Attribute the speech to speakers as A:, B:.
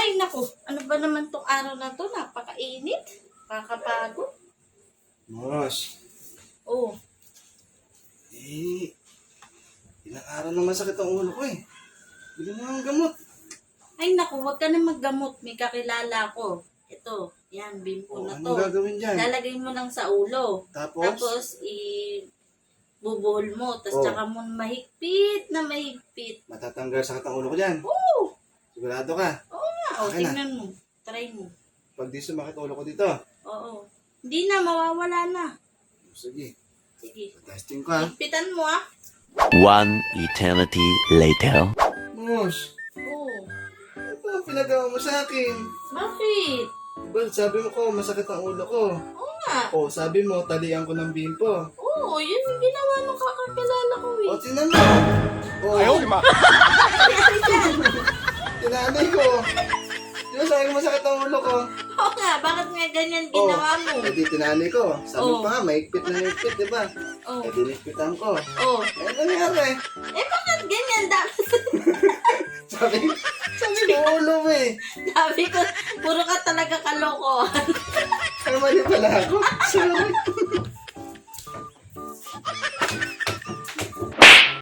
A: Ay, naku. Ano ba naman tong araw na to? Napakainit. Kakapagod.
B: Mosh,
A: Oh,
B: ilang araw naman sakit ang ulo ko eh. Bili mo ang gamot.
A: ay naku, huwag ka na maggamot. May kakilala ko. Ito, yan, bimpo na
B: Anong
A: to.
B: gagawin dyan?
A: Lalagay mo lang sa ulo.
B: Tapos?
A: Tapos, bubuhol mo. Tapos,
B: Oh.
A: tsaka mo mahigpit na mahigpit.
B: Matatanggal sakit ang ulo ko dyan.
A: Oo.
B: Sigurado ka?
A: Oo nga. O,
B: Akin na.
A: tingnan mo. Try mo.
B: Pag di sumakit ulo ko dito.
A: Oo. Hindi na, mawawala na.
B: Sige,
A: Sige.
B: testing ko ha.
A: Higpitan mo ah.
C: One eternity later.
B: Mosh,
A: Oo.
B: ano ba ang pinagawa mo sa akin?
A: Bakit?
B: Diba, sabi mo ko, masakit ang ulo ko.
A: Oo nga.
B: O, sabi mo, talian ko ng bimpo.
A: Oo, yun yung ginawa ng kakakilala ko
B: O,
A: eh.
B: tinan mo. O, tinanay ko. Diba, sabi ko masakit ang ulo ko.
A: Oo nga, bakit nga ganyan ginawa mo?
B: Eh, di tinanay ko. Sabi
A: Oh.
B: pa nga, maikpit na maikpit, diba?
A: Oo.
B: Eh, dinikpitan ko.
A: Oo.
B: Eh, ano nangyari?
A: Eh, bakit ganyan?
B: Sabi ko ulo mo eh.
A: Sabi ko, puro ka talaga kalokohan.
B: Ay, mali pala ako. Sorry.